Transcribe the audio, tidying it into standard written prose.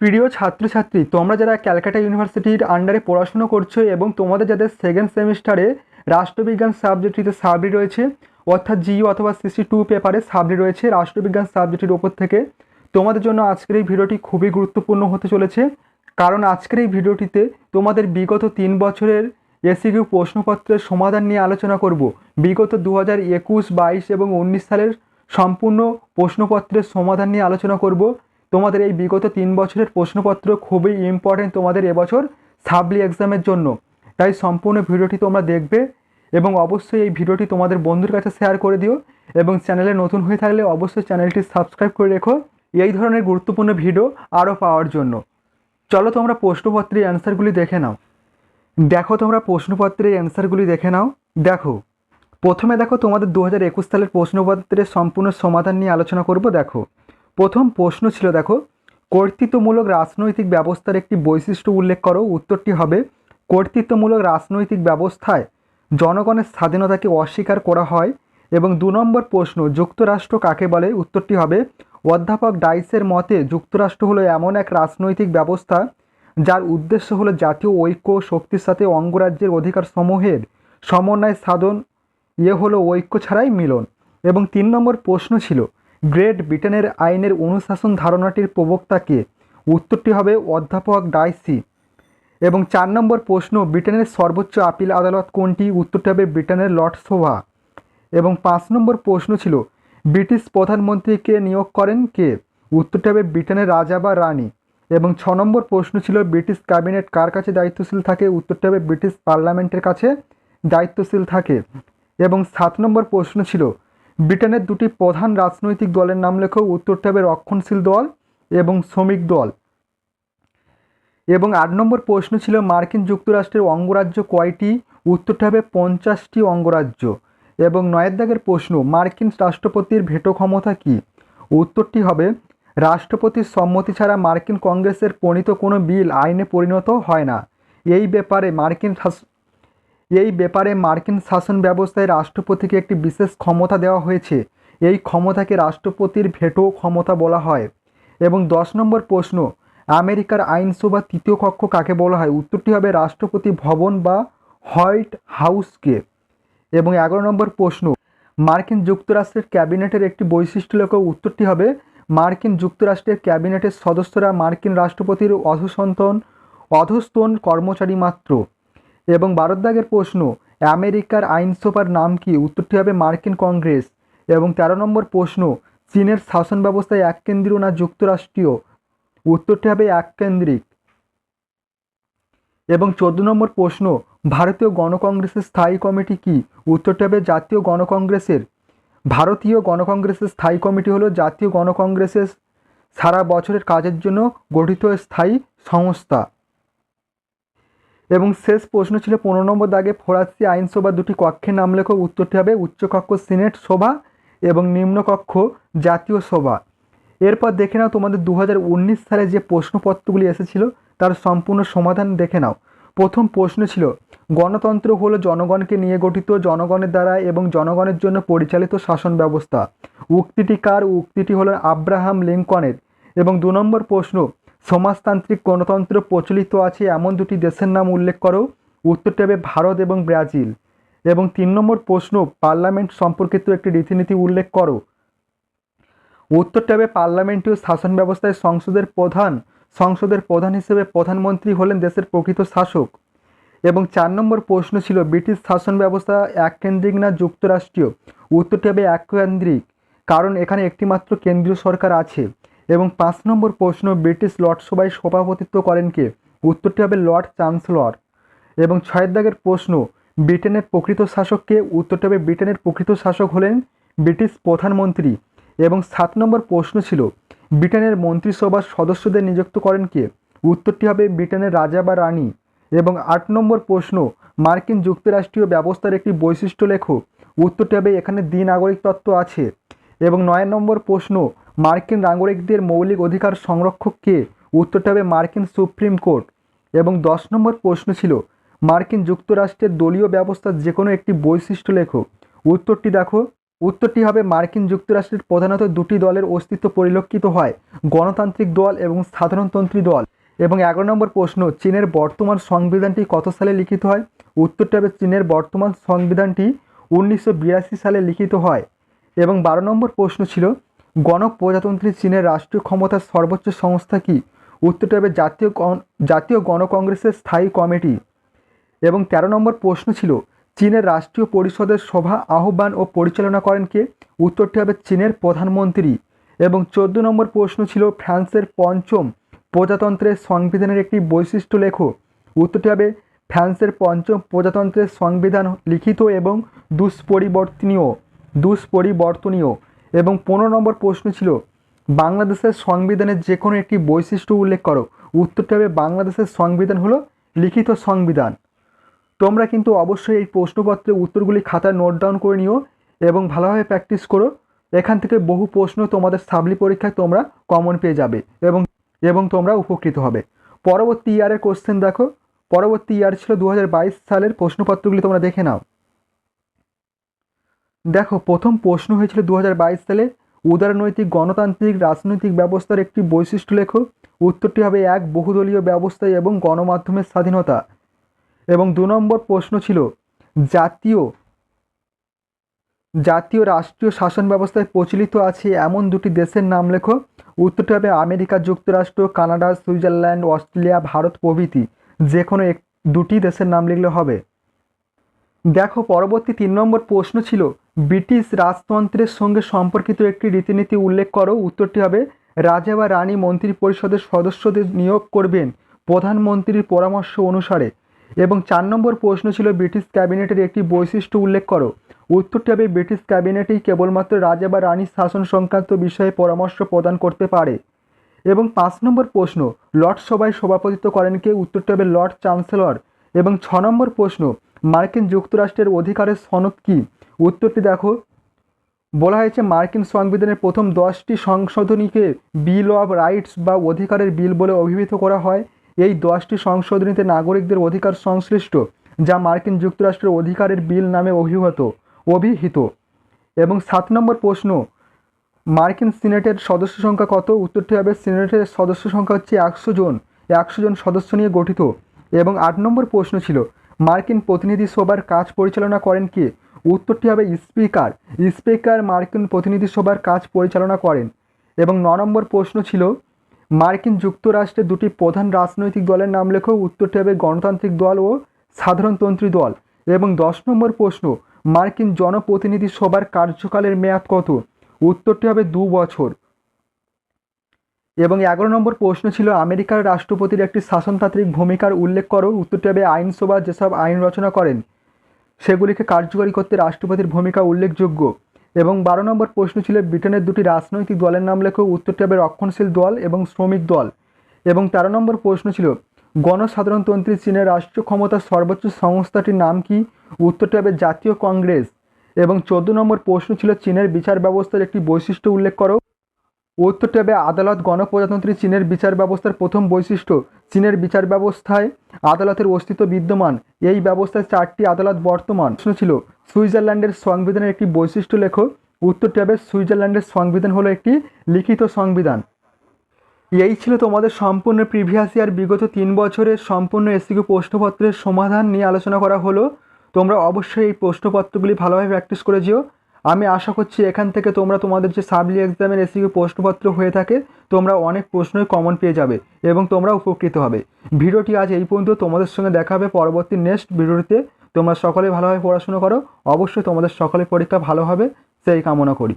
প্রিয় ছাত্রছাত্রী, তোমরা যারা ক্যালকাটা ইউনিভার্সিটির আন্ডারে পড়াশুনো করছো এবং তোমাদের যাদের সেকেন্ড সেমিস্টারে রাষ্ট্রবিজ্ঞান সাবজেক্টটিতে সাবরি রয়েছে, অর্থাৎ জিইউ অথবা সিসি2 পেপারে সাবরি রয়েছে রাষ্ট্রবিজ্ঞান সাবজেক্টের ওপর থেকে, তোমাদের জন্য আজকের এই ভিডিওটি খুবই গুরুত্বপূর্ণ হতে চলেছে। কারণ আজকের এই ভিডিওটিতে তোমাদের বিগত 3 বছরের এসিকিউ প্রশ্নপত্রের সমাধান নিয়ে আলোচনা করব। বিগত 2021, 22 এবং 19 সালের সম্পূর্ণ প্রশ্নপত্রের সমাধান নিয়ে আলোচনা করব। তোমাদের এই বিগত 3 বছরের প্রশ্নপত্র খুবই ইম্পর্টেন্ট তোমাদের এবছর সাপ্লি এক্সামের জন্য। তাই সম্পূর্ণ ভিডিওটি তোমরা দেখবে এবং অবশ্যই এই ভিডিওটি তোমাদের বন্ধুর কাছে শেয়ার করে দিও এবং চ্যানেলে নতুন হয়ে থাকলে অবশ্যই চ্যানেলটি সাবস্ক্রাইব করে রেখো এই ধরনের গুরুত্বপূর্ণ ভিডিও আরও পাওয়ার জন্য। চলো তোমরা প্রশ্নপত্রের অ্যান্সারগুলি দেখে নাও। দেখো তোমরা প্রশ্নপত্রের অ্যান্সারগুলি দেখে নাও। দেখো প্রথমে দেখো তোমাদের 2021 সালের প্রশ্নপত্রের সম্পূর্ণ সমাধান নিয়ে আলোচনা করব। দেখো প্রথম প্রশ্ন ছিল, দেখো কর্তৃত্বমূলক রাজনৈতিক ব্যবস্থার একটি বৈশিষ্ট্য উল্লেখ করো। উত্তরটি হবে কর্তৃত্বমূলক রাজনৈতিক ব্যবস্থায় জনগণের স্বাধীনতাকে অস্বীকার করা হয়। এবং 2 নম্বর প্রশ্ন, যুক্তরাষ্ট্র কাকে বলে? উত্তরটি হবে অধ্যাপক ডাইসের মতে যুক্তরাষ্ট্র হলো এমন এক রাজনৈতিক ব্যবস্থা যার উদ্দেশ্য হলো জাতীয় ঐক্য ও শক্তির সাথে অঙ্গরাজ্যের অধিকার সমূহের সমন্বয় সাধন। হলো ঐক্য ছাড়াই মিলন। এবং 3 নম্বর প্রশ্ন ছিল, গ্রেট ব্রিটেনের আইনের অনুশাসন ধারণাটির প্রবক্তা কে? উত্তরটি হবে অধ্যাপক ডাইসি। এবং 4 নম্বর প্রশ্ন, ব্রিটেনের সর্বোচ্চ আপিল আদালত কোনটি? উত্তরটি হবে ব্রিটেনের লর্ড সভা। এবং 5 নম্বর প্রশ্ন ছিল, ব্রিটিশ প্রধানমন্ত্রীকে নিয়োগ করেন কে? উত্তরটি হবে ব্রিটেনের রাজা বা রানী। এবং 6 নম্বর প্রশ্ন ছিল, ব্রিটিশ ক্যাবিনেট কার কাছে দায়িত্বশীল থাকে? উত্তরটি হবে ব্রিটিশ পার্লামেন্টের কাছে দায়িত্বশীল থাকে। এবং 7 নম্বর প্রশ্ন ছিল, ব্রিটেনের 2টি প্রধান রাজনৈতিক দলের নাম লেখো। উত্তরটি হবে রক্ষণশীল দল এবং শ্রমিক দল। এবং 8 নম্বর প্রশ্ন ছিল, মার্কিন যুক্তরাষ্ট্রের অঙ্গরাজ্য কয়টি? উত্তরটি হবে 50টি অঙ্গরাজ্য। এবং 9 দাগের প্রশ্ন, মার্কিন রাষ্ট্রপতির ভেটো ক্ষমতা কি? উত্তরটি হবে রাষ্ট্রপতির সম্মতি ছাড়া মার্কিন কংগ্রেসের প্রণীত কোনো বিল আইনে পরিণত হয় না। এই ব্যাপারে মার্কিন শাসন ব্যবস্থায় রাষ্ট্রপতিকে একটি বিশেষ ক্ষমতা দেওয়া হয়েছে। এই ক্ষমতাকে রাষ্ট্রপতির ভেটো ক্ষমতা বলা হয়। এবং 10 নম্বর প্রশ্ন, আমেরিকার আইনসভা 3য় কক্ষ কাকে বলা হয়? উত্তরটি হবে রাষ্ট্রপতি ভবন বা হোয়াইট হাউসকে। এবং 11 নম্বর প্রশ্ন, মার্কিন যুক্তরাষ্ট্রের ক্যাবিনেটের একটি বৈশিষ্ট্য লেখো। উত্তরটি হবে মার্কিন যুক্তরাষ্ট্রের ক্যাবিনেটের সদস্যরা মার্কিন রাষ্ট্রপতির অধস্তন কর্মচারী মাত্র। এবং 12 দাগের প্রশ্ন, আমেরিকার আইনসভার নাম কি? উত্তরটি হবে মার্কিন কংগ্রেস। এবং 13 নম্বর প্রশ্ন, চীনের শাসন ব্যবস্থায় এককেন্দ্রীয় না যুক্তরাষ্ট্রীয়? উত্তরটি হবে এককেন্দ্রিক। এবং 14 নম্বর প্রশ্ন, ভারতীয় গণকংগ্রেসের স্থায়ী কমিটি কি? উত্তরটি হবে ভারতীয় গণকংগ্রেসের স্থায়ী কমিটি হলো জাতীয় গণকংগ্রেসের সারা বছরের কাজের জন্য গঠিত স্থায়ী সংস্থা। এবং শেষ প্রশ্ন ছিল 15 নম্বর দাগে, ফরাসি আইনসভা 2টি কক্ষের নাম লেখো। উত্তরটি হবে উচ্চকক্ষ সিনেট সভা এবং নিম্নকক্ষ জাতীয় সভা। এরপর দেখে নাও তোমাদের 2019 সালে যে প্রশ্নপত্রগুলি এসেছিল তার সম্পূর্ণ সমাধান দেখে নাও। প্রথম প্রশ্ন ছিল, গণতন্ত্র হলো জনগণকে নিয়ে গঠিত, জনগণের দ্বারা এবং জনগণের জন্য পরিচালিত শাসন ব্যবস্থা। উক্তিটি কার? উক্তিটি হলো আব্রাহাম লিঙ্কনের। এবং 2 নম্বর প্রশ্ন, সমাজতান্ত্রিক গণতন্ত্র প্রচলিত আছে এমন 2টি দেশের নাম উল্লেখ করো। উত্তরটি হবে ভারত এবং ব্রাজিল। এবং 3 নম্বর প্রশ্ন, পার্লামেন্ট সম্পর্কিত একটি রীতিনীতি উল্লেখ করো। উত্তরটি হবে পার্লামেন্টীয় শাসন ব্যবস্থায় সংসদের প্রধান হিসেবে প্রধানমন্ত্রী হলেন দেশের প্রকৃত শাসক। এবং 4 নম্বর প্রশ্ন ছিল, ব্রিটিশ শাসন ব্যবস্থা এককেন্দ্রিক না যুক্তরাষ্ট্রীয়? উত্তরটি হবে এককেন্দ্রিক, কারণ এখানে একটি মাত্র কেন্দ্রীয় সরকার আছে। এবং 5 নম্বর প্রশ্ন, ব্রিটিশ লর্ডসভায় সভাপতিত্ব করেন কে? উত্তরটি হবে লর্ড চ্যান্সেলর। এবং 6 দাগের প্রশ্ন, ব্রিটেনের প্রকৃত শাসক কে? উত্তরটি হবে ব্রিটেনের প্রকৃত শাসক হলেন ব্রিটিশ প্রধানমন্ত্রী। এবং 7 নম্বর প্রশ্ন ছিল, ব্রিটেনের মন্ত্রিসভার সদস্যদের নিযুক্ত করেন কে? উত্তরটি হবে ব্রিটেনের রাজা বা রানী। এবং 8 নম্বর প্রশ্ন, মার্কিন যুক্তরাষ্ট্রীয় ব্যবস্থার একটি বৈশিষ্ট্য লেখো। উত্তরটি হবে এখানে দ্বিনাগরিক তত্ত্ব আছে। এবং 9 নম্বর প্রশ্ন, মার্কিন নাগরিকদের মৌলিক অধিকার সংরক্ষক কে? উত্তরটি হবে মার্কিন সুপ্রিম কোর্ট। এবং 10 নম্বর প্রশ্ন ছিল, মার্কিন যুক্তরাষ্ট্রের দলীয় ব্যবস্থার যে কোনো একটি বৈশিষ্ট্য লেখো। উত্তরটি দেখো, উত্তরটি হবে মার্কিন যুক্তরাষ্ট্রের প্রধানত দুটি দলের অস্তিত্ব পরিলক্ষিত হয়, গণতান্ত্রিক দল এবং সাধারণতন্ত্রী দল। এবং 11 নম্বর প্রশ্ন, চীনের বর্তমান সংবিধানটি কত সালে লিখিত হয়? উত্তরটি হবে চীনের বর্তমান সংবিধানটি 1982 সালে লিখিত হয়। এবং 12 নম্বর প্রশ্ন ছিল, গণপ্রজাতন্ত্রী চীনের রাষ্ট্রীয় ক্ষমতার সর্বোচ্চ সংস্থা কি? উত্তরটি হবে জাতীয় গণকংগ্রেসের স্থায়ী কমিটি। এবং 13 নম্বর প্রশ্ন ছিল, চীনের রাষ্ট্রীয় পরিষদের সভা আহ্বান ও পরিচালনা করেন কে? উত্তরটি হবে চীনের প্রধানমন্ত্রী। এবং 14 নম্বর প্রশ্ন ছিল, ফ্রান্সের পঞ্চম প্রজাতন্ত্রের সংবিধানের একটি বৈশিষ্ট্য লেখো। উত্তরটি হবে ফ্রান্সের পঞ্চম প্রজাতন্ত্রের সংবিধান লিখিত এবং দুষ্পরিবর্তনীয়। এবং 15 নম্বর প্রশ্ন ছিল, বাংলাদেশের সংবিধানের যে কোনো একটি বৈশিষ্ট্য উল্লেখ করো। উত্তরটি হবে বাংলাদেশের সংবিধান হলো লিখিত সংবিধান। তোমরা কিন্তু অবশ্যই এই প্রশ্নপত্রের উত্তরগুলি খাতায় নোট ডাউন করে নিও এবং ভালোভাবে প্র্যাকটিস করো। এখান থেকে বহু প্রশ্ন তোমাদের সাপ্লি পরীক্ষায় তোমরা কমন পেয়ে যাবে এবং তোমরা উপকৃত হবে। পরবর্তী ইয়ারের কোশ্চেন দেখো। পরবর্তী ইয়ার ছিল 2022 সালের প্রশ্নপত্রগুলি তোমরা দেখে নাও। দেখো, প্রথম প্রশ্ন হয়েছিল 2022 সালে, উদারনৈতিক গণতান্ত্রিক রাজনৈতিক ব্যবস্থার একটি বৈশিষ্ট্য লেখো। উত্তরটি হবে 1, বহুদলীয় ব্যবস্থা এবং গণমাধ্যমের স্বাধীনতা। এবং 2 নম্বর প্রশ্ন ছিল, জাতীয় রাষ্ট্রীয় শাসন ব্যবস্থায় প্রচলিত আছে এমন দুটি দেশের নাম লেখো। উত্তরটি হবে আমেরিকা যুক্তরাষ্ট্র, কানাডা, সুইজারল্যান্ড, অস্ট্রেলিয়া, ভারত প্রভৃতি। যে কোনো দুটি দেশের নাম লিখলে হবে। দেখো, পরবর্তী 3 নম্বর প্রশ্ন ছিল, ব্রিটিশ রাজতন্ত্রের সঙ্গে সম্পর্কিত একটি রীতিনীতি উল্লেখ করো। উত্তরটি হবে রাজা বা রানী মন্ত্রী পরিষদের সদস্যদের নিয়োগ করবেন প্রধানমন্ত্রীর পরামর্শ অনুসারে। এবং 4 নম্বর প্রশ্ন ছিল, ব্রিটিশ ক্যাবিনেটের একটি বৈশিষ্ট্য উল্লেখ করো। উত্তরটি হবে ব্রিটিশ ক্যাবিনেটেই কেবলমাত্র রাজা বা রানীর শাসন সংক্রান্ত বিষয়ে পরামর্শ প্রদান করতে পারে। এবং 5 নম্বর প্রশ্ন, লর্ড সভায় সভাপতিত্ব করেন কে? উত্তরটি হবে লর্ড চ্যান্সেলর। এবং 6 নম্বর প্রশ্ন, মার্কিন যুক্তরাষ্ট্রের অধিকারের সনদ কি? উত্তরটি দেখো, বলা হয়েছে মার্কিন সংবিধানের প্রথম 10টি সংশোধনীকে বিল অব রাইটস বা অধিকারের বিল বলে অভিহিত করা হয়। এই 10টি সংশোধনীতে নাগরিকদের অধিকার সংশ্লিষ্ট, যা মার্কিন যুক্তরাষ্ট্রের অধিকারের বিল নামে অভিহিত। এবং 7 নম্বর প্রশ্ন, মার্কিন সিনেটের সদস্য সংখ্যা কত? উত্তরটি হবে সিনেটের সদস্য সংখ্যা হচ্ছে 100 জন। 100 জন সদস্য নিয়ে গঠিত। এবং 8 নম্বর প্রশ্ন ছিল, মার্কিন প্রতিনিধি সভার কাজ পরিচালনা করেন কে? উত্তরটি হবে স্পিকার মার্কিন প্রতিনিধি সভার কাজ পরিচালনা করেন। এবং 9 নম্বর প্রশ্ন ছিল, মার্কিন যুক্তরাষ্ট্রের দুটি প্রধান রাজনৈতিক দলের নাম লেখো। উত্তরটি হবে গণতান্ত্রিক দল ও সাধারণতন্ত্রী দল। এবং 10 নম্বর প্রশ্ন, মার্কিন জনপ্রতিনিধি সভার কার্যকালের মেয়াদ কত? উত্তরটি হবে 2 বছর। এবং 11 নম্বর প্রশ্ন ছিল, আমেরিকার রাষ্ট্রপতির একটি শাসনতান্ত্রিক ভূমিকার উল্লেখ করো। উত্তরটি হবে আইনসভা যেসব আইন রচনা করেন সেগুলিকে কার্যকরী করতে রাষ্ট্রপতির ভূমিকা উল্লেখযোগ্য। এবং 12 নম্বর প্রশ্ন ছিল, ব্রিটেনের দুটি রাজনৈতিক দলের নাম লেখো। উত্তরটি হবে রক্ষণশীল দল এবং শ্রমিক দল। এবং 13 নম্বর প্রশ্ন ছিল, গণসাধারণতন্ত্রী চীনের রাষ্ট্রীয় ক্ষমতার সর্বোচ্চ সংস্থাটির নাম কি? উত্তরটি হবে জাতীয় কংগ্রেস। এবং 14 নম্বর প্রশ্ন ছিল, চীনের বিচার ব্যবস্থার একটি বৈশিষ্ট্য উল্লেখ করো। উত্তরটি হবে আদালত। গণপ্রজাতন্ত্রী চীনের বিচার ব্যবস্থার প্রথম বৈশিষ্ট্য, চীনের বিচার ব্যবস্থায় আদালতের অস্তিত্ব বিদ্যমান। এই ব্যবস্থায় 4টি আদালত বর্তমান। প্রশ্ন ছিল, সুইজারল্যান্ডের সংবিধানের একটি বৈশিষ্ট্য লেখো। উত্তরটি হবে সুইজারল্যান্ডের সংবিধান হলো একটি লিখিত সংবিধান। এই ছিল তোমাদের সম্পূর্ণ প্রিভিয়াস ইয়ার বিগত 3 বছরের সম্পূর্ণ এসসিকিউ প্রশ্নপত্রের সমাধান নিয়ে আলোচনা করা হলো। তোমরা অবশ্যই এই প্রশ্নপত্রগুলি ভালোভাবে প্র্যাকটিস করে যেও। আমি আশা করছি এখান থেকে তোমরা তোমাদের যে সাপ্লি এক্সামের এসসিকিউ প্রশ্নপত্র হয়ে থাকে তোমরা অনেক প্রশ্নই কমন পেয়ে যাবে এবং তোমরা উপকৃত হবে। ভিডিওটি আজ এই পর্যন্ত। তোমাদের সঙ্গে দেখা হবে পরবর্তী নেক্সট ভিডিওতে। তোমরা সকলে ভালোভাবে পড়াশোনা করো। অবশ্যই তোমাদের সকলের পরীক্ষা ভালো হবে সেই কামনা করি।